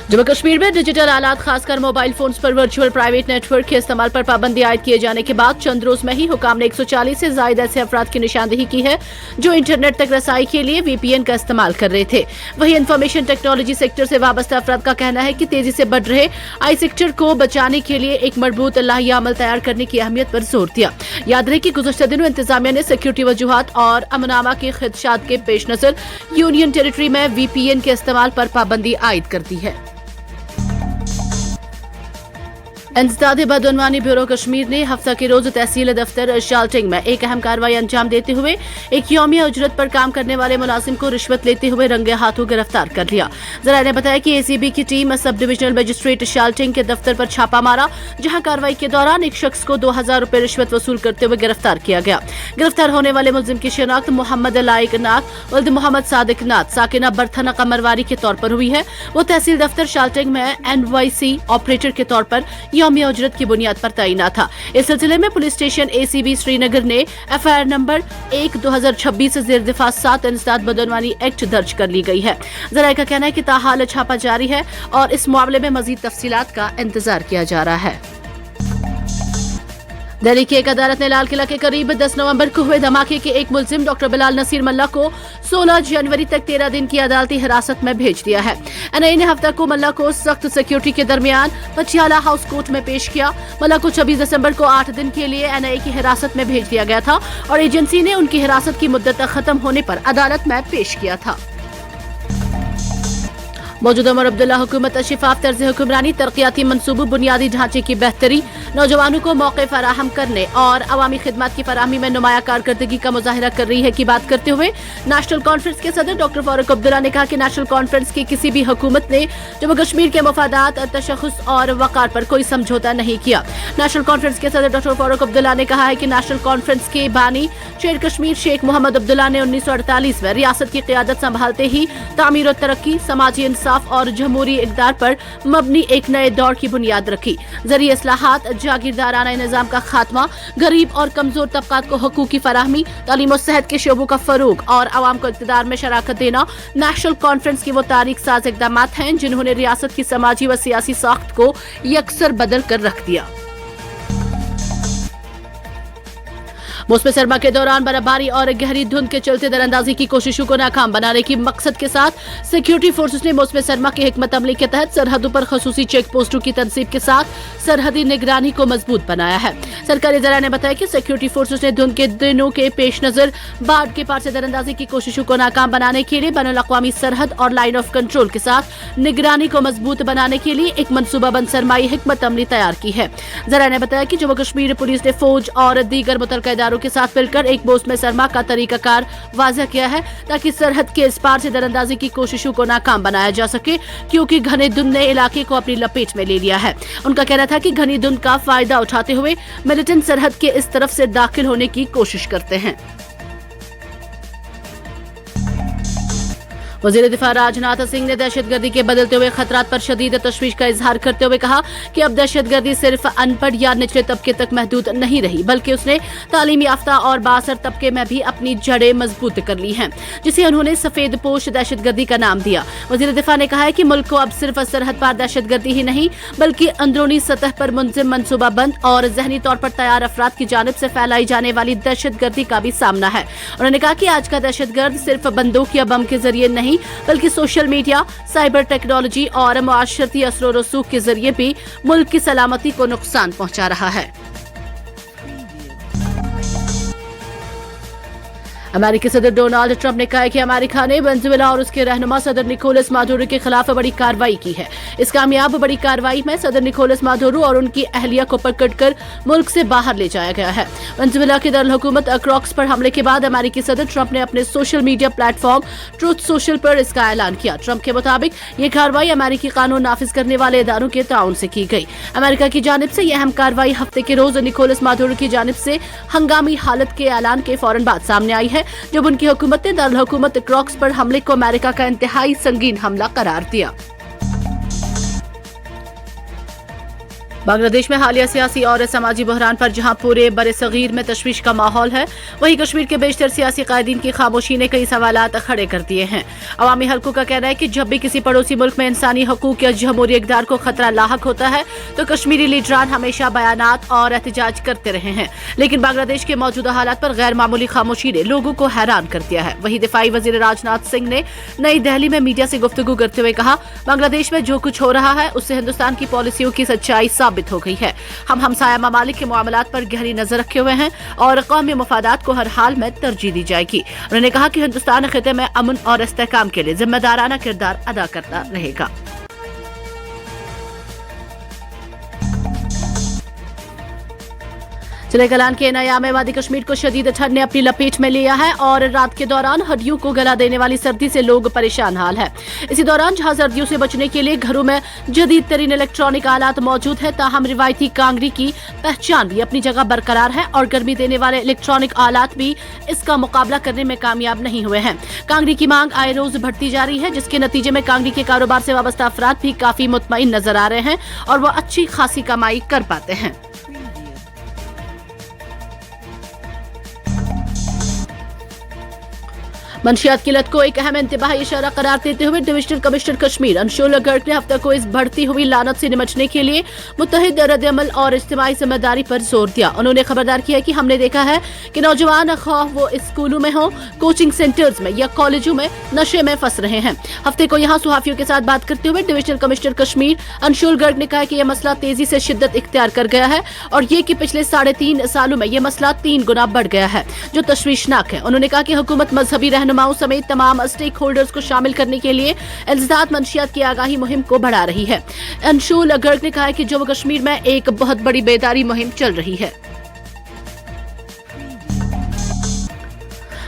जम्मू कश्मीर में डिजिटल आलात खासकर मोबाइल फोन्स पर वर्चुअल प्राइवेट नेटवर्क के इस्तेमाल पर पाबंदी आयद किए जाने के बाद चंद रोज में ही हुकाम ने 140 से ज्यादा ऐसे अफराद की निशानदेही की है जो इंटरनेट तक रसाई के लिए VPN का इस्तेमाल कर रहे थे। वहीं इंफॉर्मेशन टेक्नोलॉजी सेक्टर से वाबस्ता अफराद का कहना है कि तेजी से बढ़ रहे आई सेक्टर को बचाने के लिए एक मजबूत लाहिया अमल तैयार करने की अहमियत पर जोर दिया। याद रहे कि गुज़श्ता दिनों इंतजामिया ने सिक्योरिटी वजूहात और अमनामा के खदशात के पेश नजर यूनियन टेरिटरी में VPN के इस्तेमाल पर पाबंदी आयद कर दी है। इंसदाद बदउनवानी ब्यूरो कश्मीर ने हफ्ता के रोज तहसील दफ्तर शाल्टिंग में एक अहम कार्रवाई अंजाम देते हुए एक यौमिया उजरत पर काम करने वाले मुलाजिम को रिश्वत लेते हुए रंगे हाथों गिरफ्तार कर लिया। जराये ने बताया कि ACB की टीम सब डिविजनल मजिस्ट्रेट शाल्टिंग के दफ्तर पर छापा मारा, जहां कार्रवाई के दौरान एक शख्स को 2000 रुपए रिश्वत वसूल करते हुए गिरफ्तार किया गया। गिरफ्तार होने वाले मुलजिम की शिनाख्त मोहम्मद लाइक नाथ वल्द मोहम्मद सादिक नाथ साकिना बर्थना कमरवारी के तौर पर हुई है। वो तहसील दफ्तर शाल्टिंग में NYC ऑपरेटर के तौर पर यौमिया उजरत की बुनियाद पर तैनात था। इस सिलसिले में पुलिस स्टेशन ACB श्रीनगर ने FIR नंबर 1/2026 से ज़ेर दफा 7 इंसदाद बदउनवानी एक्ट दर्ज कर ली गई है। जराये का कहना है कि ताहाल छापा जारी है और इस मामले में मजीद तफसीलात का इंतजार किया जा रहा है। दिल्ली की एक अदालत ने लाल किला के करीब 10 नवंबर को हुए धमाके के एक मुलजिम डॉक्टर बिलाल नसीर मल्ला को 16 जनवरी तक 13 दिन की अदालती हिरासत में भेज दिया है। NIA ने हफ्ता को मल्ला को सख्त सिक्योरिटी के दरमियान पटियाला हाउस कोर्ट में पेश किया। मल्ला को 26 दिसंबर को 8 दिन के लिए NIA की हिरासत में भेज दिया गया था और एजेंसी ने उनकी हिरासत की मुद्दत खत्म होने पर अदालत में पेश किया था। मौजूदा उमर अब्दुल्ला हुकूमत शिफाफ तर्ज हुक्मरानी, तरक्याती मनसूबों, बुनियादी ढांचे की बेहतरी, नौजवानों को मौके फराहम करने और अवामी खिदमत की फराहमी में नुमाया कारकर्दगी का मुजाहिरा कर रही है की बात करते हुए नेशनल कॉन्फ्रेंस के सदर डॉक्टर फारूक अब्दुल्ला ने कहा कि नेशनल कॉन्फ्रेंस की किसी भी हुकूमत ने जम्मू कश्मीर के मफादात, तशख़्ख़ुस और वक़ार पर कोई समझौता नहीं किया। नेशनल कॉन्फ्रेंस के सदर डॉक्टर फारूक अब्दुल्ला ने कहा है कि नेशनल कॉन्फ्रेंस के बानी शेर कश्मीर शेख मोहम्मद अब्दुल्ला ने 1948 में रियासत की क़ियादत संभालते ही तामीर और तरक्की, समाजी इंसाफ और जमहूरी इक़दार पर मबनी एक नए दौर की बुनियाद रखी। ज़रिए इस्लाहात, जागीरदाराना निज़ाम का खात्मा, गरीब और कमजोर तबकात को हकूक़ की फराहमी, तालीम और सेहत के शोबों का फरोग और आवाम को इक़्तिदार में शराकत देना नेशनल कॉन्फ्रेंस की वो तारीख साज इक़दामात हैं जिन्होंने रियासत की समाजी व सियासी साख्त को यकसर बदल कर रख दिया। मौसम सरमा के दौरान बर्फबारी और गहरी धुंध के चलते दरअंदाजी की कोशिशों को नाकाम बनाने की मकसद के साथ सिक्योरिटी फोर्सेस ने मौसम सरमा की हिकमत अमली के तहत सरहदों पर खसूसी चेक पोस्टों की तनसीब के साथ सरहदी निगरानी को मजबूत बनाया है। सरकारी जराये ने बताया कि सिक्योरिटी फोर्सेस ने धुंध के दिनों के पेश नजर बाढ़ के पार से दरअंदाजी की कोशिशों को नाकाम बनाने के लिए बैनुल अक़वामी सरहद और लाइन ऑफ कंट्रोल के साथ निगरानी को मजबूत बनाने के लिए एक मनसूबाबंद सरमाई हिकमत अमली तैयार की है। जराये ने बताया कि जम्मू कश्मीर पुलिस ने फौज और दीगर मुतल्लिका इदारों के साथ मिलकर एक मौसम सरमा का तरीकाकार वाज़ह किया है ताकि सरहद के इस पार से दरअंदाजी की कोशिशों को नाकाम बनाया जा सके, क्योंकि घने धुंध ने इलाके को अपनी लपेट में ले लिया है। उनका कहना था कि घनी धुंध का फायदा उठाते हुए मिलिटेंट सरहद के इस तरफ से दाखिल होने की कोशिश करते हैं। वज़ीर दिफा राजनाथ सिंह ने दहशतगर्दी के बदलते हुए खतरात पर शदीद तशवीश का इजहार करते हुए कहा कि अब दहशतगर्दी सिर्फ अनपढ़ या निचले तबके तक महदूद नहीं रही, बल्कि उसने तालीम याफ्ता और बाअसर तबके में भी अपनी जड़ें मजबूत कर ली हैं, जिसे उन्होंने सफेद पोश दहशतगर्दी का नाम दिया। वज़ीर दिफा ने कहा है कि मुल्क को अब सिर्फ सरहद पार दहशतगर्दी ही नहीं बल्कि अंदरूनी सतह पर मुंज़िम, मनसूबाबंद और जहनी तौर पर तैयार अफराद की जानिब से फैलाई जाने वाली दहशतगर्दी का भी सामना है। उन्होंने कहा कि आज का दहशतगर्द सिर्फ बंदूक या बम के जरिए नहीं बल्कि सोशल मीडिया, साइबर टेक्नोलॉजी और मुआशरती असर व रसूख के जरिए भी मुल्क की सलामती को नुकसान पहुंचा रहा है। अमेरिकी सदर डोनाल्ड ट्रंप ने कहा है कि अमेरिका ने वेनेजुएला और उसके रहनुमा सदर निकोलस मादुरो के खिलाफ बड़ी कार्रवाई की है। इस कामयाब बड़ी कार्रवाई में सदर निकोलस मादुरो और उनकी अहलिया को पकड़कर मुल्क से बाहर ले जाया गया है। वेनेजुएला की दारुल-हुकूमत क्रॉक्स पर हमले के बाद अमेरिकी सदर ट्रंप ने अपने social media platform truth social पर इसका ऐलान किया। ट्रंप के मुताबिक ये कार्रवाई अमेरिकी कानून नाफिज करने वाले इदारों के ताउन से की गई। अमेरिका की जानिब से यह अहम कार्रवाई हफ्ते के रोज निकोलस मादुरो की जानिब से हंगामी हालत के ऐलान के फौरन बाद सामने आई है, जब उनकी हुकूमत ने दारुल हुकूमत क्रॉक्स पर हमले को अमेरिका का इंतहाई संगीन हमला करार दिया। बांग्लादेश में हालिया सियासी और समाजी बहरान पर जहां पूरे बरे सगीर में तशवीश का माहौल है, वहीं कश्मीर के बेशतर सियासी कायदीन की खामोशी ने कई सवालात खड़े कर दिए हैं। अवामी हलकों का कहना है कि जब भी किसी पड़ोसी मुल्क में इंसानी हकूक या जमहूरी इक़दार को खतरा लाहक होता है तो कश्मीरी लीडरान हमेशा बयानात और एहतजाज करते रहे हैं, लेकिन बांग्लादेश के मौजूदा हालात पर गैर मामूली खामोशी ने लोगों को हैरान कर दिया है। वहीं दिफाई वजीर राजनाथ सिंह ने नई दिल्ली में मीडिया से गुफ्तगू करते हुए कहा, बांग्लादेश में जो कुछ हो रहा है उससे हिंदुस्तान की पॉलिसियों की सच्चाई साबित हो गई है। हम हमसाया ममालिक के मामलात पर गहरी नजर रखे हुए हैं और कौमी मफादात को हर हाल में तरजीह दी जाएगी। उन्होंने कहा कि हिंदुस्तान खिते में अमन और इस्तेहकाम के लिए जिम्मेदाराना किरदार अदा करता रहेगा। जिले कलान के नया में वादी कश्मीर को शदीद ठंड ने अपनी लपेट में लिया है और रात के दौरान हड्डियों को गला देने वाली सर्दी से लोग परेशान हाल है। इसी दौरान जहां सर्दियों से बचने के लिए घरों में जदीद तरीन इलेक्ट्रॉनिक आलात मौजूद है, ताहम रिवायती कांगरी की पहचान भी अपनी जगह बरकरार है और गर्मी देने वाले इलेक्ट्रॉनिक आलात भी इसका मुकाबला करने में कामयाब नहीं हुए हैं। कांगरी की मांग आए रोज बढ़ती जा रही है, जिसके नतीजे में कांगरी के कारोबार से वाबस्ता अफराद भी काफी मुतमईन नजर आ रहे हैं और वो अच्छी खासी कमाई कर पाते हैं। मंशियात किल्लत को एक अहम इंतबाही इशारा करार देते हुए डिविजनल कमिश्नर कश्मीर अंशुल गर्ग ने हफ्ते को इस बढ़ती हुई लानत से निपटने के लिए मुत्तहिद रद्द-ए-अमल और इज्तिमाई जिम्मेदारी पर जोर दिया। उन्होंने खबरदार किया कि हमने देखा है कि नौजवान खौफ वो स्कूलों में हो, कोचिंग सेंटर्स में या कॉलेजों में नशे में फंस रहे हैं। हफ्ते को यहाँ सुहाफियों के साथ बात करते हुए डिविजनल कमिश्नर कश्मीर अंशुल गर्ग ने कहा कि यह मसला तेजी से शिद्दत इख्तियार कर गया है और ये कि पिछले 3.5 सालों में यह मसला 3 गुना बढ़ गया है, जो तशवीशनाक है। उन्होंने कहा कि हुकूमत मजहबी रहनुमाओं समेत तमाम स्टेक होल्डर्स को शामिल करने के लिए इल्जात मंशियात की आगाही मुहिम को बढ़ा रही है। अंशुल गर्ग ने कहा कि जम्मू कश्मीर में एक बहुत बड़ी बेदारी मुहिम चल रही है।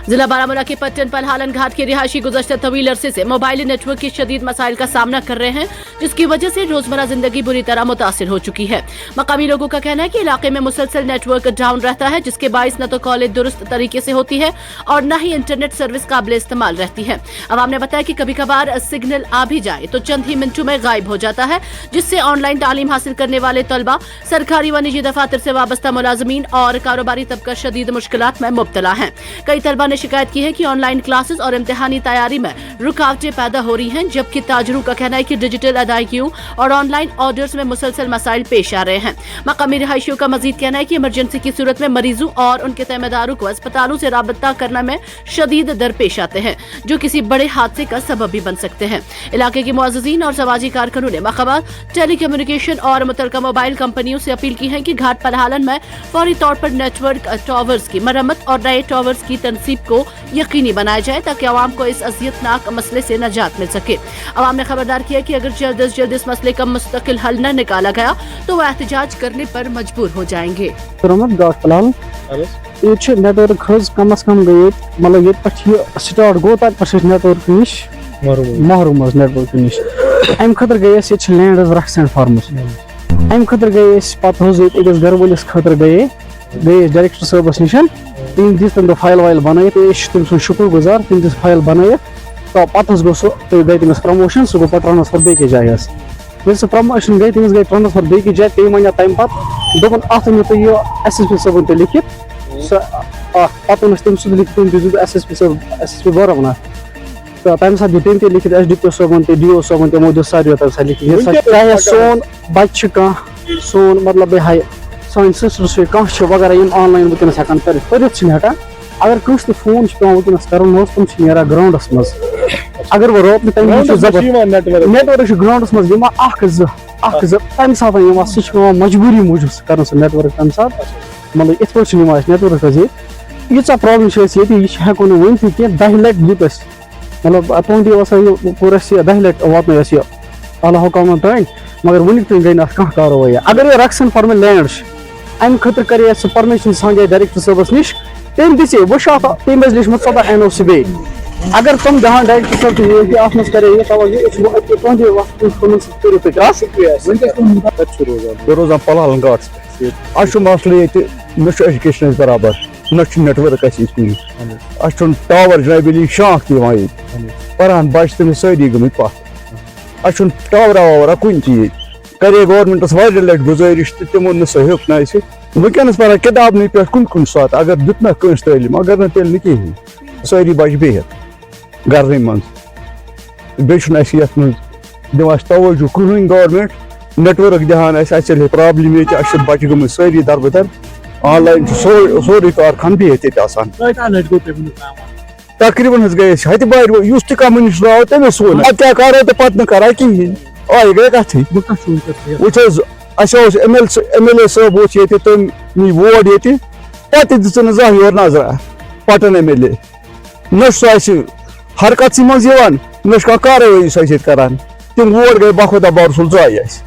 जिला बारामूला के पट्टन पलहालन घाट के रिहायशी गुज़श्ता तवील अरसे से मोबाइल नेटवर्क के शदीद मसाइल का सामना कर रहे हैं, जिसकी वजह से रोजमर्रा जिंदगी बुरी तरह मुतासिर हो चुकी है। मकामी लोगों का कहना है कि इलाके में मुसलसल नेटवर्क डाउन रहता है, जिसके बाइस न तो कॉलें दुरुस्त तरीके से होती है और न ही इंटरनेट सर्विस काबिल इस्तेमाल रहती है। अवाम ने बताया कि कभी कभार सिग्नल आ भी जाए तो चंद ही मिनटों में गायब हो जाता है, जिससे ऑनलाइन तालीम हासिल करने वाले तलबा, सरकारी व निजी दफातर से वाबस्ता मुलाजमीन और कारोबारी तबका शदीद मुश्किलात में मुब्तला है। कई तलबा ने शिकायत की है कि ऑनलाइन क्लासेस और इम्तिहानी तैयारी में रुकावटें पैदा हो रही हैं, जबकि ताजरों का कहना है कि डिजिटल अदायगियों और ऑनलाइन ऑर्डर्स में मुसलसल मसाइल पेश आ रहे हैं। मकामी रिहायशियों का मजीद कहना है कि इमरजेंसी की सूरत में मरीजों और उनके तैमेदारों को अस्पतालों से राबता करने में शदीद दरपेश आते हैं, जो किसी बड़े हादसे का सबब भी बन सकते हैं। इलाके के मुअज़्ज़िज़ीन और समाजी कारकुनों ने मखबार, टेलीकम्युनिकेशन और मुतलका मोबाइल कंपनियों से अपील की है कि घाट पलहालन में फौरी तौर पर नेटवर्क टावर्स की मरम्मत और नए टावर्स की तनसीब को यकीनी बनाया जाए, ताकि आवाम को इस अज़ियतनाक मसले से नजात मिल सके। आवाम ने खबरदार किया कि अगर जल्द अज जल्द इस मसले का मुस्तकिल हल न निकाला गया तो वह एहतजाज करने पर मजबूर हो जाएंगे। नेटवर्क कम अज कम गई, मतलब ये स्टार्ट गो तक नेटवर्क नश महरूम नेटवर्क नश। अम खतर गई लैंड रक्स एंड फार्मस, अम खतर गई पे घर वलिस खतर गई डायरेक्टर साहबस निश, तम दिस तम फाइल वाइल बन तम सु शुक्र गुजार, तम दिस फाइल बन तो पे गो गई तमिस प्रमोशन, सह गो पे ट्रांसफर बेकिस जाए। ये सह प्रमोशन गई तमिस गई ट्रांसफर बेकिस जाए, तम वन तम पे दोपन अत अनियो तुम यह SSP साहब ते लिखित, पे तम सह लिखित तम दीजिए SSP बारामूला, तो तम साथ तम ते लिखित SDPO साहब ते DO साहब तमो दिस सारे तम लिखित, चाहे सोन बच्चे कह सोन मतलब हाई सान सिस्टर्स कह वगैरह ऑनलाइन वनस हेकान पढ़ हेकान, अगर कंस ते फोन पे वनस कर तम नीरा ग्राउंडस मज, अगर वह रोप नेटवर्क ग्राउंडस मज तम सात सह मजबूरी मूजूब कर नेटवर्क तम सात, मतलब इत पे नेटवर्क यीचा प्रॉब्लम यह हेको वन कह 10 लट दित मतलब तुंद पूरा 10 लट वात आला हुकाम तान, मगर वन तक गई कह कार्रवाई। अगर यह रक्स एंड फार्मल लैंड अम खतर कर सह परमिशन सांगे डायरेक्टर साहबस निश, तम दिसे वो तम लिखमत 14 NOC बे, अगर तुम दहान डायरेक्टर साहब अत मज करे रोजान पलहालन घाट मसल ये एजुकेशन बराबर न नेटवर्क कून टावर जनाबिली शाख तक पान बच्चे तमिस सारी गई पा टावरा वावरा कुन चीज کرے گورمنٹس واریاہ لٹہِ گُزٲرِش تہٕ تِمو نہٕ سۄ ہیوٚک نہٕ اَسہِ وٕنکٮ۪نس پران کِتابنٕے پٮ۪ٹھ کُنہِ ساتہٕ اگر دیُت نہ کٲنٛسہِ تعلیٖم اگر نہٕ تیٚلہِ نہٕ کِہیٖنۍ سٲری بچہِ بِہِتھ گرنٕے منٛز بیٚیہِ چھُنہٕ اَسہِ یَتھ منٛز دِوان اَسہِ توجہ کٕہٕنۍ گورمنٹ نیٹؤرٕک دِہان اَسہِ اَسہِ چلے پرابلِم ییٚتہِ اَسہِ چھِ بچہِ گٔمٕتۍ سٲری دربٕدر آن لاین چھُ سورُے کارخان بِہِتھ ییٚتہِ آسان تقریٖبن حظ گٔے أسۍ ہتہِ بارِ یُس تہِ کانٛہہ مٔنِش درٛاو تٔمِس ووٚن اَدٕ کیٛاہ کرو تہٕ پتہٕ نہٕ کران کِہیٖنۍ یہِ گٔے کتھٕے وٕچھ حظ اَسہِ اوس ایم ایل اے صٲب اوس ییٚتہِ تٔمۍ نی ووٹ ییٚتہِ پتہٕ تہِ دِژٕن نہٕ زانٛہہ یورٕ نظرا پٹن ایم ایل اے نہ چھُ سُہ اَسہِ حرکتسٕے منٛز یِوان نہ چھُ کانٛہہ کاروٲیی سُہ اَسہِ ییٚتہِ کران تِم ووٹ گٔے بخۄدا بارسُل ضایہِ اَسہِ